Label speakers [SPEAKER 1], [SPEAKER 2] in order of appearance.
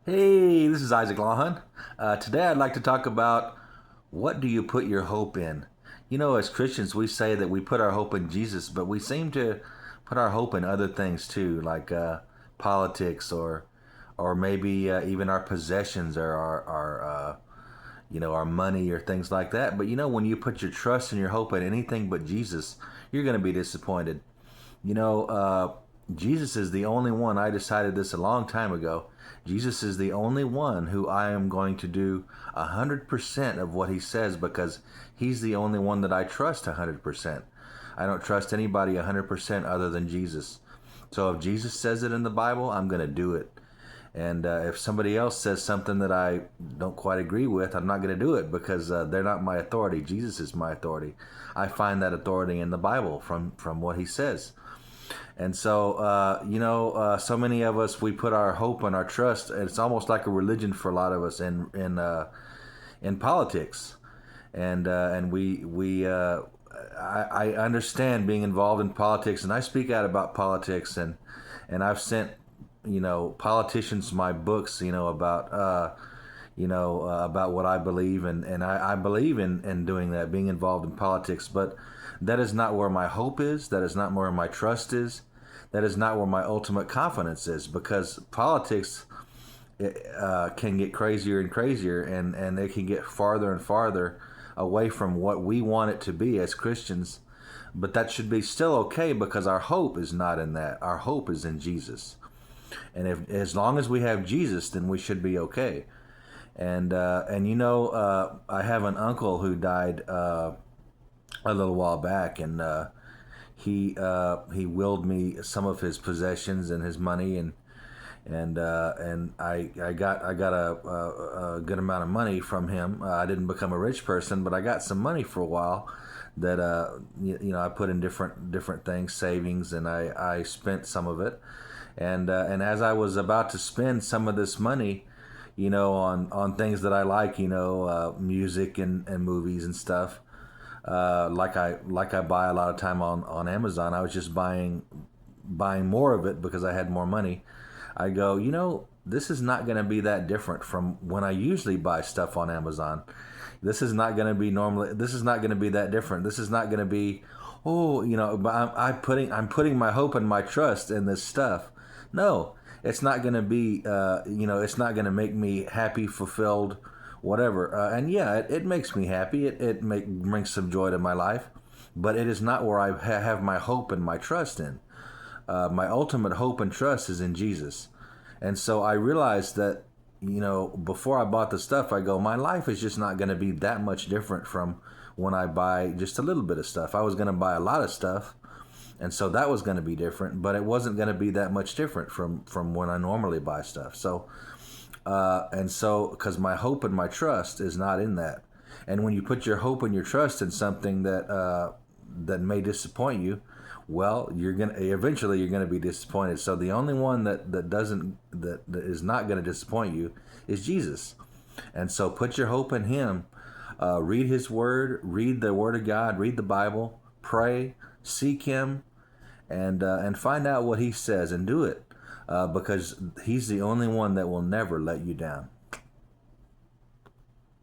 [SPEAKER 1] Hey, this is Isaac Lawhon. Today I'd like to talk about what do you put your hope in? You know, as Christians, we say that we put our hope in Jesus, but we seem to put our hope in other things too, like politics or maybe even our possessions or our money or things like that. But you know, when you put your trust and your hope in anything but Jesus, you're going to be disappointed. You know, Jesus is the only one. I decided this a long time ago. Jesus is the only one who I am going to do 100% of what he says because he's the only one that I trust 100%. I don't trust anybody 100% other than Jesus. So if Jesus says it in the Bible, I'm going to do it. And if somebody else says something that I don't quite agree with, I'm not going to do it because they're not my authority. Jesus is my authority. I find that authority in the Bible from what he says. And so, so many of us, we put our hope and our trust. It's almost like a religion for a lot of us in politics. And I understand being involved in politics, and I speak out about politics, and I've sent politicians my books, about what I believe, and I believe in doing that, being involved in politics. But that is not where my hope is. That is not where my trust is. That is not where my ultimate confidence is, because politics can get crazier and crazier, and it can get farther and farther away from what we want it to be as Christians. But that should be still okay because our hope is not in that. Our hope is in Jesus. And if as long as we have Jesus, then we should be okay. And I have an uncle who died a little while back, and he willed me some of his possessions and his money, and I got a good amount of money from him. I didn't become a rich person, but I got some money for a while that I put in different things, savings, and I spent some of it. And as I was about to spend some of this money, on things that I like, music and movies and stuff, like I buy a lot of time on Amazon. I was just buying more of it because I had more money. I go, this is not going to be that different from when I usually buy stuff on Amazon. This is not going to be normally. This is not going to be that different. This is not going to be, but I'm putting my hope and my trust in this stuff. No, it's not going to be. It's not going to make me happy, fulfilled, whatever. And yeah, it makes me happy. Brings some joy to my life, but it is not where I have my hope and my trust in. My ultimate hope and trust is in Jesus. And so I realized that, before I bought the stuff, I go, my life is just not going to be that much different from when I buy just a little bit of stuff. I was going to buy a lot of stuff, and so that was going to be different, but it wasn't going to be that much different from when I normally buy stuff. Because my hope and my trust is not in that. And when you put your hope and your trust in something that may disappoint you, well, you're gonna be disappointed. So the only one that is not gonna disappoint you is Jesus. And so put your hope in Him. Read His Word, read the Word of God, read the Bible, pray, seek Him, and find out what He says and do it, because He's the only one that will never let you down.